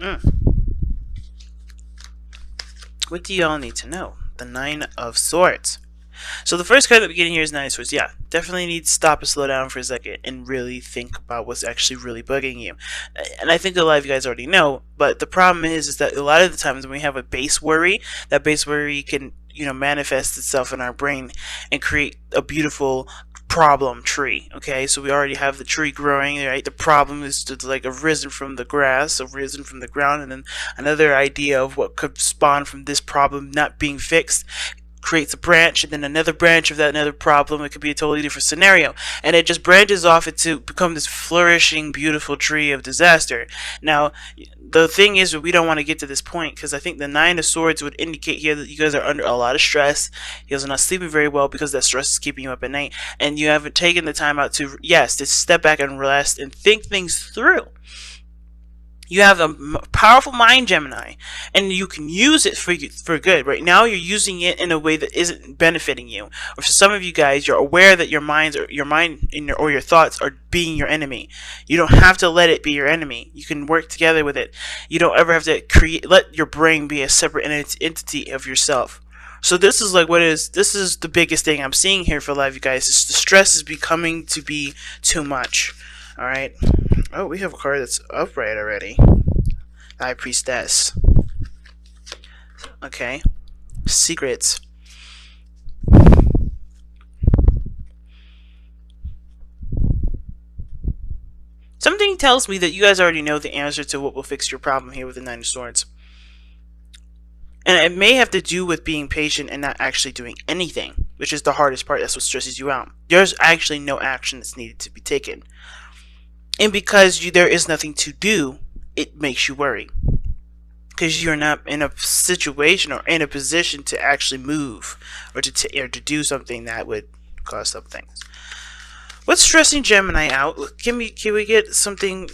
Mm. What do y'all need to know? The Nine of Swords. So the first card at the beginning here is Nine of Swords. Yeah, definitely need to stop and slow down for a second and really think about what's actually really bugging you. And I think a lot of you guys already know, but the problem is that a lot of the times when we have a base worry, that base worry can, manifest itself in our brain and create a beautiful problem tree. Okay, so we already have the tree growing, right? The problem is to like arisen from the grass, arisen from the ground, and then another idea of what could spawn from this problem not being fixed creates a branch, and then another branch of that another problem. It could be a totally different scenario, and it just branches off to become this flourishing, beautiful tree of disaster. Now, the thing is, we don't want to get to this point, because I think the Nine of Swords would indicate here that you guys are under a lot of stress. You guys are not sleeping very well because that stress is keeping you up at night, and you haven't taken the time out to, yes, to step back and rest and think things through. You have a powerful mind, Gemini, and you can use it for good. Right now, you're using it in a way that isn't benefiting you. Or for some of you guys, you're aware that your or your thoughts are being your enemy. You don't have to let it be your enemy. You can work together with it. You don't ever have to let your brain be a separate entity of yourself. So this is this is the biggest thing I'm seeing here for a lot of you guys. Is the stress is becoming to be too much. All right. Oh, we have a card that's upright already. High Priestess. Okay. Secrets. Something tells me that you guys already know the answer to what will fix your problem here with the Nine of Swords. And it may have to do with being patient and not actually doing anything, which is the hardest part. That's what stresses you out. There's actually no action that's needed to be taken. And because there is nothing to do, it makes you worry. Because you're not in a situation or in a position to actually move or to do something that would cause something. What's stressing Gemini out? Can we get something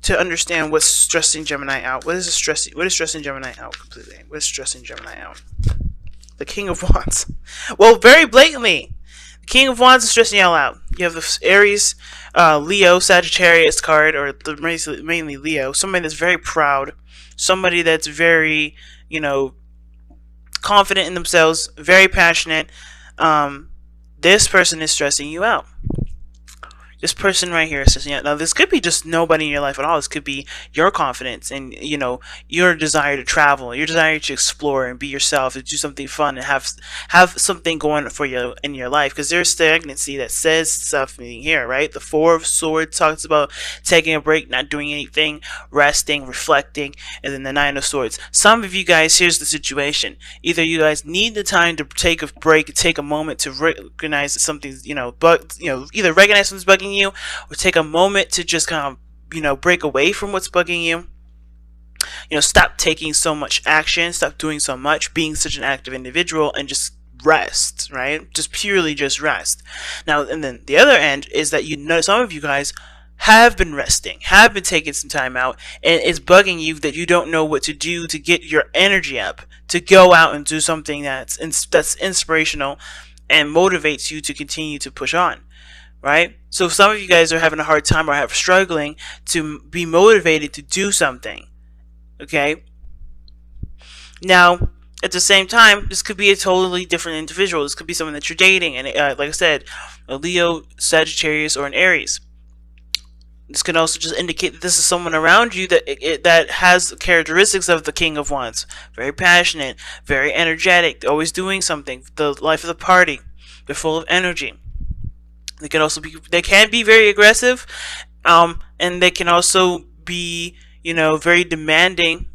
to understand what's stressing Gemini out? What is stressing Gemini out completely? What is stressing Gemini out? The King of Wands. Well, very blatantly, the King of Wands is stressing y'all out. You have the Aries, Leo, Sagittarius card, or mainly Leo. Somebody that's very proud. Somebody that's very, confident in themselves, very passionate. This person is stressing you out. This person right here is stressing you out. Now, this could be just nobody in your life at all. This could be your confidence and, your desire to travel, your desire to explore and be yourself, to do something fun and have something going for you in your life. Because there's stagnancy that says something here, right? The Four of Swords talks about taking a break, not doing anything, resting, reflecting, and then the Nine of Swords. Some of you guys, here's the situation. Either you guys need the time to take a break, take a moment to recognize that something's, either recognize something's bugging you, or take a moment to just kind of break away from what's bugging you. Stop taking so much action, stop doing so much, being such an active individual, and just rest, right? Just purely just rest. Now, and then the other end is that some of you guys have been resting, have been taking some time out, and it's bugging you that you don't know what to do to get your energy up, to go out and do something that's inspirational and motivates you to continue to push on. Right? So some of you guys are having a hard time or struggling to be motivated to do something. Okay? Now, at the same time, this could be a totally different individual. This could be someone that you're dating, and like I said, a Leo, Sagittarius, or an Aries. This can also just indicate that this is someone around you that has characteristics of the King of Wands. Very passionate, very energetic, always doing something, the life of the party. They're full of energy. They can be very aggressive, and they can also be, very demanding.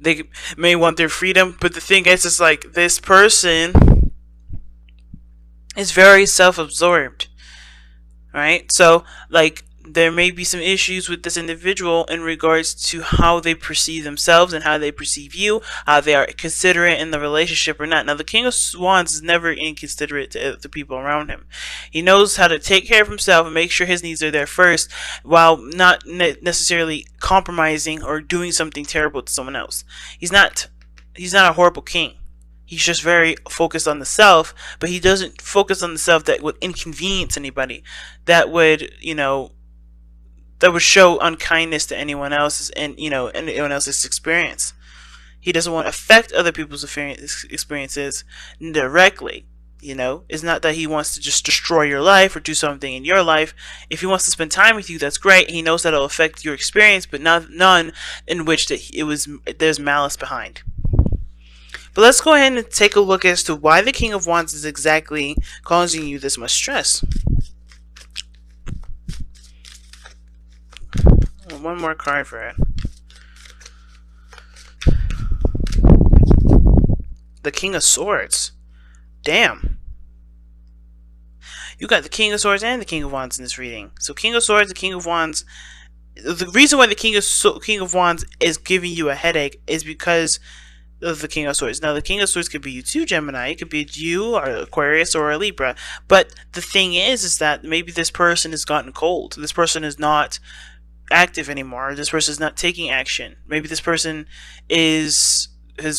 They may want their freedom, but the thing is, it's like this person is very self-absorbed, right? So, there may be some issues with this individual in regards to how they perceive themselves and how they perceive you, how they are considerate in the relationship or not. Now, the King of Wands is never inconsiderate to the people around him. He knows how to take care of himself and make sure his needs are there first, while not necessarily compromising or doing something terrible to someone else. He's not a horrible king. He's just very focused on the self, but he doesn't focus on the self that would inconvenience anybody, that would, that would show unkindness to anyone else's and anyone else's experience. He doesn't want to affect other people's experiences directly. It's not that he wants to just destroy your life or do something in your life. If he wants to spend time with you, that's great. He knows that it'll affect your experience, but none in which there's malice behind. But let's go ahead and take a look as to why the King of Wands is exactly causing you this much stress. One more card for it. The King of Swords. Damn. You got the King of Swords and the King of Wands in this reading. So King of Swords, the King of Wands. The reason why the King of Wands is giving you a headache is because of the King of Swords. Now, the King of Swords could be you too, Gemini. It could be you, or Aquarius, or a Libra. But the thing is that maybe this person has gotten cold. This person is not active anymore. This person is not taking action. Maybe this person has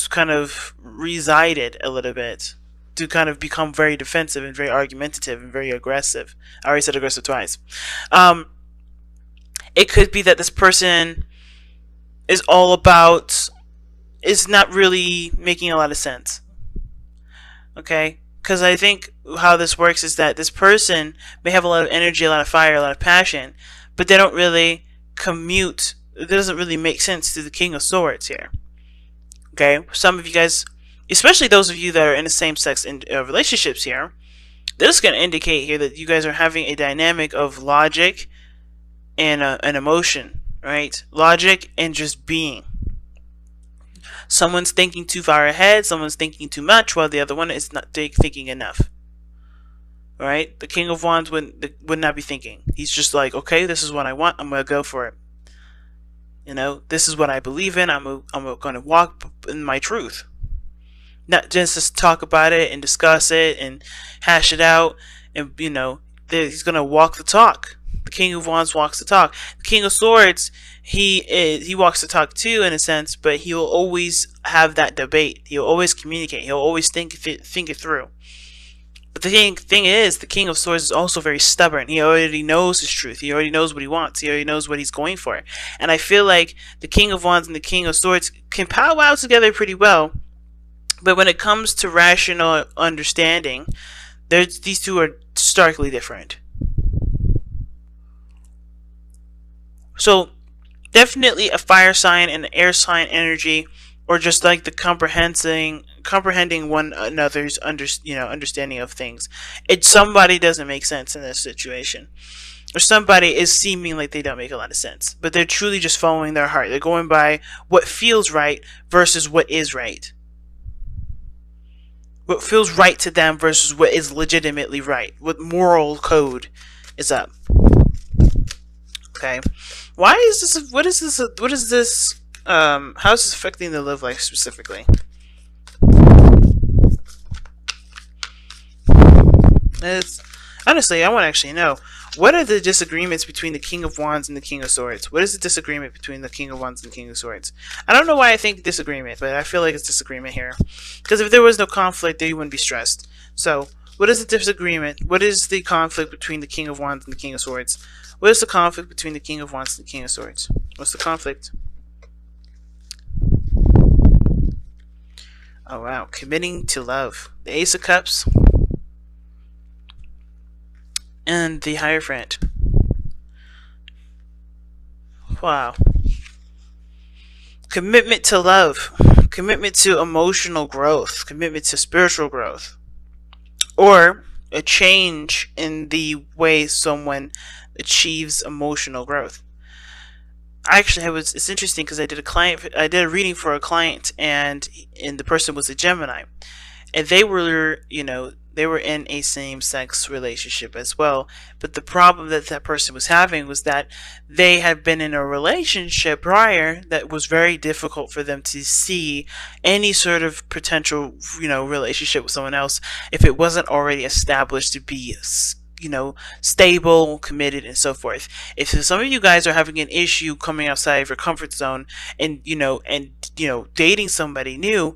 kind of resided a little bit to kind of become very defensive and very argumentative and very aggressive. I already said aggressive twice. It could be that this person is not really making a lot of sense. Okay? Because I think how this works is that this person may have a lot of energy, a lot of fire, a lot of passion, but they don't really commute. It doesn't really make sense to the King of Swords here. Okay? Some of you guys, especially those of you that are in the same sex relationships here, this is going to indicate here that you guys are having a dynamic of logic and an emotion, right? Logic and just being. Someone's thinking too far ahead, someone's thinking too much, while the other one is not thinking enough. Right? The King of Wands would not be thinking. He's just like, okay, this is what I want, I'm going to go for it. This is what I believe in, I'm going to walk in my truth. Not just talk about it and discuss it and hash it out, and he's going to walk the talk. The King of Wands walks the talk. The King of Swords, he walks the talk too, in a sense, but he'll always have that debate. He'll always communicate. He'll always think it through. But the thing is, the King of Swords is also very stubborn. He already knows his truth. He already knows what he wants. He already knows what he's going for. And I feel like the King of Wands and the King of Swords can powwow together pretty well. But when it comes to rational understanding, these two are starkly different. So, definitely a fire sign and an air sign energy, or just like the comprehending one another's understanding of things. Somebody doesn't make sense in this situation, or somebody is seeming like they don't make a lot of sense, but they're truly just following their heart. They're going by what feels right versus what is right. What feels right to them versus what is legitimately right. What moral code is up. Okay. Why is this? What is this? What is this? How is this affecting the love life specifically? Honestly, I want to actually know. What are the disagreements between the King of Wands and the King of Swords? What is the disagreement between the King of Wands and the King of Swords? I don't know why I think disagreement, but I feel like it's disagreement here. Because if there was no conflict, then you wouldn't be stressed. So, what is the disagreement? What is the conflict between the King of Wands and the King of Swords? What is the conflict between the King of Wands and the King of Swords? What's the conflict? Oh wow, committing to love. The Ace of Cups and the Hierophant. Wow. Commitment to love. Commitment to emotional growth. Commitment to spiritual growth. Or a change in the way someone achieves emotional growth. It's interesting because I did a reading for a client, and the person was a Gemini, and they were in a same-sex relationship as well. But the problem that person was having was that they had been in a relationship prior that was very difficult for them to see any sort of potential, relationship with someone else if it wasn't already established to be, stable, committed, and so forth. If some of you guys are having an issue coming outside of your comfort zone and dating somebody new,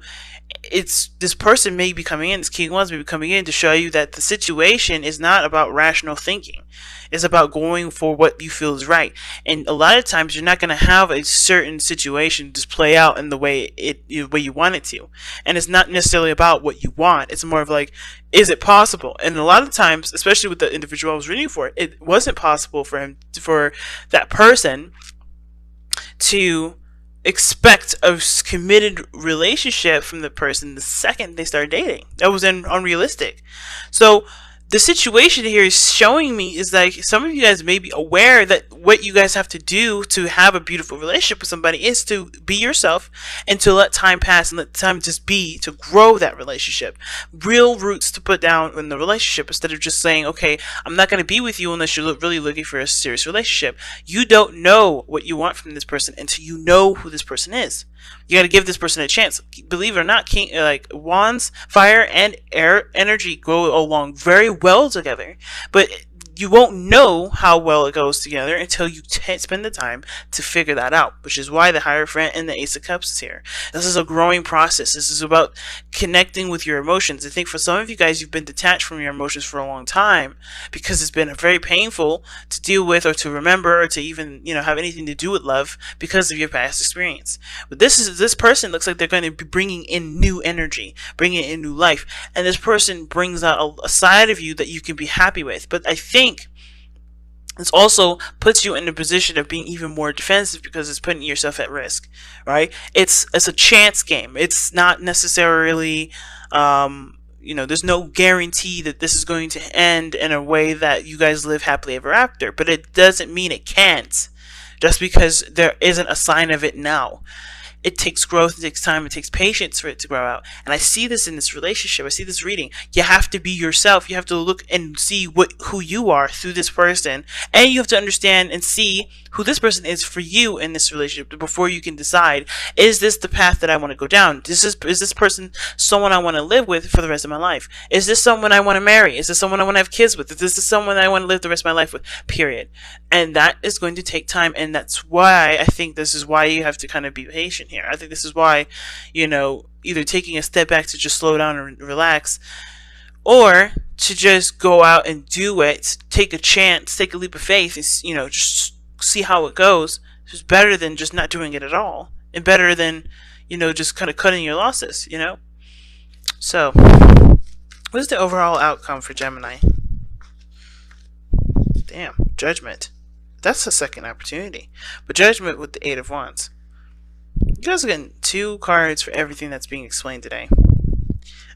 it's this person may be coming in, this king ones may be coming in to show you that the situation is not about rational thinking. It's about going for what you feel is right. And a lot of times you're not going to have a certain situation just play out in the way you want it to. And it's not necessarily about what you want. It's more of like, is it possible? And a lot of times, especially with the individual I was reading for, it wasn't possible for that person to expect a committed relationship from the person the second they start dating. That was unrealistic. So the situation here is showing me is like some of you guys may be aware that what you guys have to do to have a beautiful relationship with somebody is to be yourself and to let time pass and let time just be, to grow that relationship. Real roots to put down in the relationship instead of just saying, okay, I'm not going to be with you unless you're really looking for a serious relationship. You don't know what you want from this person until you know who this person is. You got to give this person a chance. Believe it or not, wands, fire, and air energy go along very well together. But you won't know how well it goes together until you spend the time to figure that out, which is why the Hierophant and the Ace of Cups is here. This is a growing process. This is about connecting with your emotions. I think for some of you guys, you've been detached from your emotions for a long time because it's been very painful to deal with or to remember or to even, have anything to do with love because of your past experience. But this person looks like they're going to be bringing in new energy, bringing in new life. And this person brings out a side of you that you can be happy with. But I think this also puts you in a position of being even more defensive because it's putting yourself at risk, right? It's a chance game. It's not necessarily, there's no guarantee that this is going to end in a way that you guys live happily ever after. But it doesn't mean it can't, just because there isn't a sign of it now. It takes growth, it takes time, it takes patience for it to grow out. And I see this in this relationship, I see this reading. You have to be yourself. You have to look and see who you are through this person. And you have to understand and see who this person is for you in this relationship before you can decide, is this the path that I want to go down? Is this person someone I want to live with for the rest of my life? Is this someone I want to marry? Is this someone I want to have kids with? Is this someone I want to live the rest of my life with? Period. And that is going to take time. And that's why I think this is why you have to kind of be patient here. I think this is why, either taking a step back to just slow down and relax, or to just go out and do it, take a chance, take a leap of faith, and, just see how it goes. It's better than just not doing it at all, and better than, just kind of cutting your losses, So, what is the overall outcome for Gemini? Damn, Judgment. That's a second opportunity. But Judgment with the Eight of Wands. You guys are getting 2 cards for everything that's being explained today.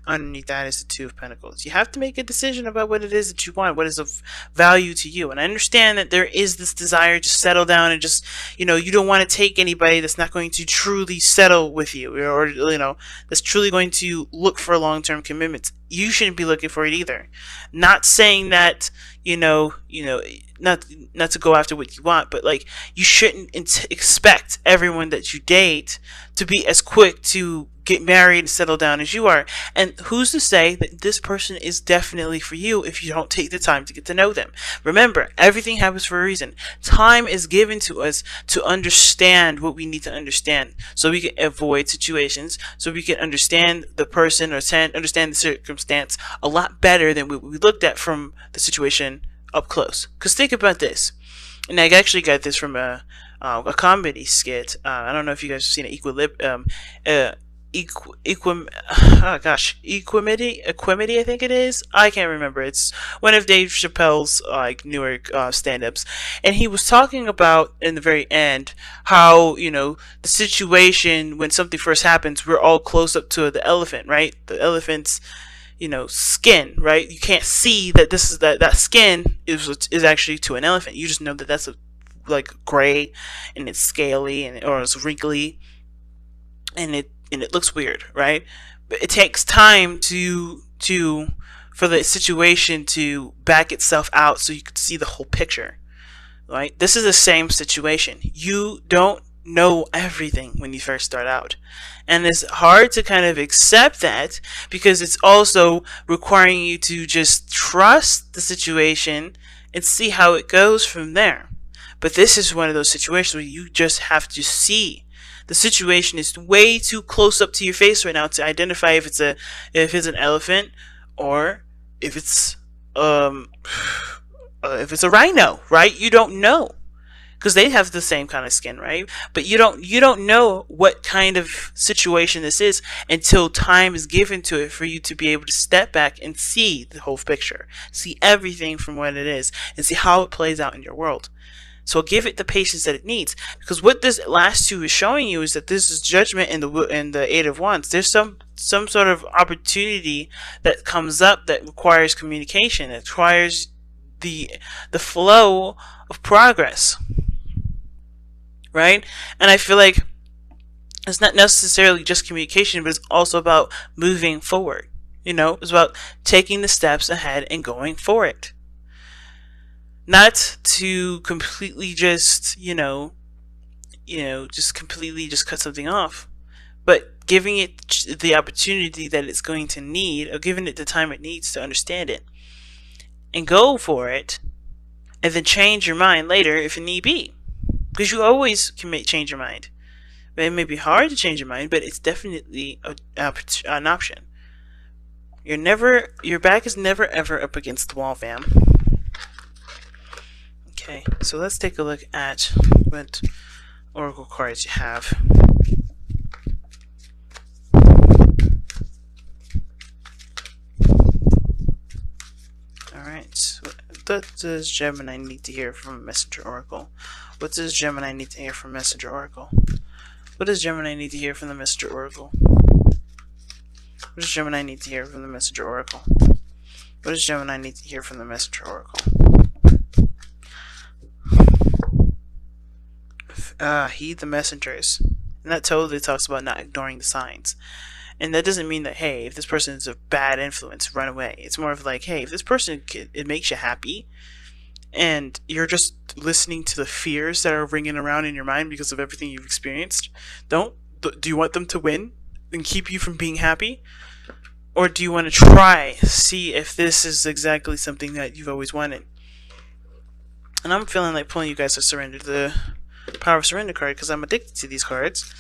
Underneath that is the Two of Pentacles. You have to make a decision about what it is that you want, what is of value to you. And I understand that there is this desire to settle down and just, you don't want to take anybody that's not going to truly settle with you, or that's truly going to look for long-term commitments. You shouldn't be looking for it either. Not saying that, not to go after what you want, but like, you shouldn't expect everyone that you date to be as quick to get married and settle down as you are. And who's to say that this person is definitely for you if you don't take the time to get to know them? Remember, everything happens for a reason. Time is given to us to understand what we need to understand, so we can avoid situations, so we can understand the person or understand the circumstance a lot better than what we looked at from the situation up close. Because think about this, and I actually got this from a comedy skit. I don't know if you guys have seen it, Equimity, I think it is. I can't remember. It's one of Dave Chappelle's newer stand-ups, and he was talking about in the very end how the situation when something first happens, we're all close up to the elephant, right? The elephant's skin, right? You can't see that that skin is actually to an elephant. You just know that that's gray and it's scaly or it's wrinkly and it looks weird, right? But it takes time for the situation to back itself out so you can see the whole picture, right? This is the same situation. You don't know everything when you first start out, and it's hard to kind of accept that because it's also requiring you to just trust the situation and see how it goes from there. But this is one of those situations where you just have to see The situation is way too close up to your face right now to identify if it's an elephant or if it's um if it's a rhino, right? You don't know, because they have the same kind of skin, right? But you don't know what kind of situation this is until time is given to it for you to be able to step back and see the whole picture, see everything from what it is, and see how it plays out in your world. So give it the patience that it needs, because what this last two is showing you is that this is judgment in the Eight of Wands. There's some sort of opportunity that comes up that requires communication. It requires the flow of progress, right? And I feel like it's not necessarily just communication, but it's also about moving forward. It's about taking the steps ahead and going for it. Not to completely just, just completely just cut something off, but giving it the opportunity that it's going to need, or giving it the time it needs to understand it, and go for it, and then change your mind later if it need be, because you always can change your mind. It may be hard to change your mind, but it's definitely an option. Your back is never ever up against the wall, fam. Okay, so let's take a look at what oracle cards you have. Alright, what does Gemini need to hear from Messenger Oracle? What does Gemini need to hear from Messenger Oracle? What does Gemini need to hear from the Messenger Oracle? What does Gemini need to hear from the Messenger Oracle? What does Gemini need to hear from the Messenger Oracle? Heed the messengers. And that totally talks about not ignoring the signs. And that doesn't mean that, hey, if this person is a bad influence, run away. It's more of like, hey, if this person, it makes you happy, and you're just listening to the fears that are ringing around in your mind because of everything you've experienced, do you want them to win and keep you from being happy? Or do you want to try, see if this is exactly something that you've always wanted? And I'm feeling like pulling you guys to surrender the Power of Surrender card, because I'm addicted to these cards.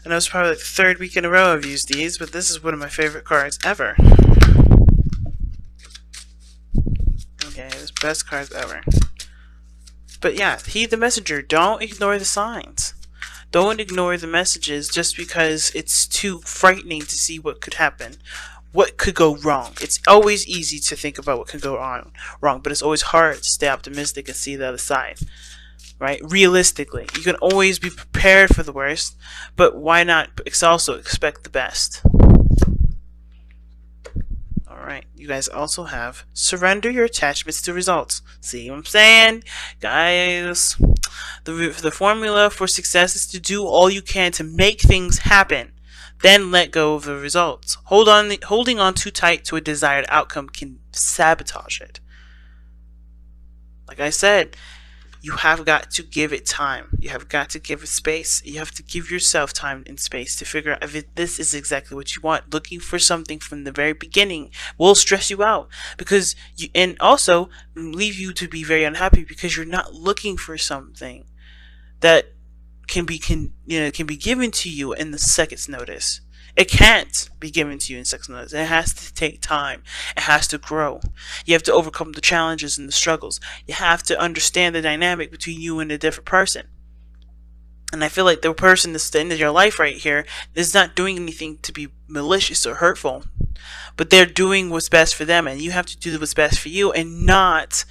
I know it's probably like the third week in a row I've used these, but this is one of my favorite cards ever. Okay, it's best cards ever. But yeah, heed the messenger. Don't ignore the signs. Don't ignore the messages just because it's too frightening to see what could happen. What could go wrong. It's always easy to think about what could go wrong, but it's always hard to stay optimistic and see the other side. Right? Realistically, you can always be prepared for the worst, but why not also expect the best? Alright, you guys also have surrender your attachments to results. See what I'm saying? Guys, the formula for success is to do all you can to make things happen. Then let go of the results. Holding on too tight to a desired outcome can sabotage it. Like I said, you have got to give it time. You have got to give it space. You have to give yourself time and space to figure out if this is exactly what you want. Looking for something from the very beginning will stress you out, and also leave you to be very unhappy because you're not looking for something that can be given to you in the second's notice. It can't be given to you in sex notice. It has to take time. It has to grow. You have to overcome the challenges and the struggles. You have to understand the dynamic between you and a different person. And I feel like the person that's the end of your life right here is not doing anything to be malicious or hurtful, but they're doing what's best for them, and you have to do what's best for you and not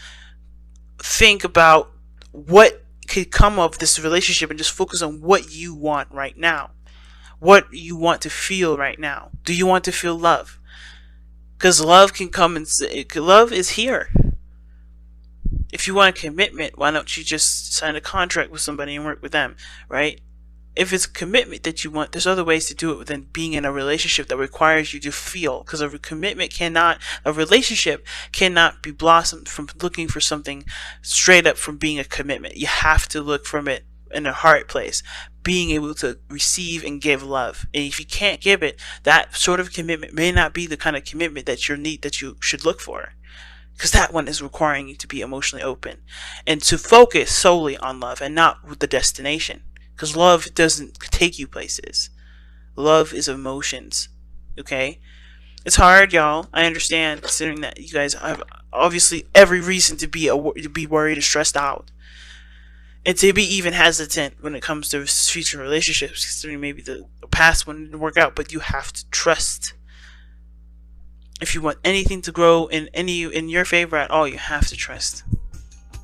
think about what could come of this relationship and just focus on what you want right now. What you want to feel right now. Do you want to feel love? Because love can come and love is here. If you want a commitment, why don't you just sign a contract with somebody and work with them, right? If it's a commitment that you want, there's other ways to do it than being in a relationship that requires you to feel. Because a relationship cannot be blossomed from looking for something straight up from being a commitment. You have to look from it in a heart place, being able to receive and give love. And if you can't give it, that sort of commitment may not be the kind of commitment that you should look for, because that one is requiring you to be emotionally open and to focus solely on love and not with the destination. because love doesn't take you places. Love is emotions. Okay? It's hard, y'all. I understand, considering that you guys have obviously every reason to be worried and stressed out, and to be even hesitant when it comes to future relationships, considering maybe the past one didn't work out. But you have to trust. If you want anything to grow in your favor at all, you have to trust.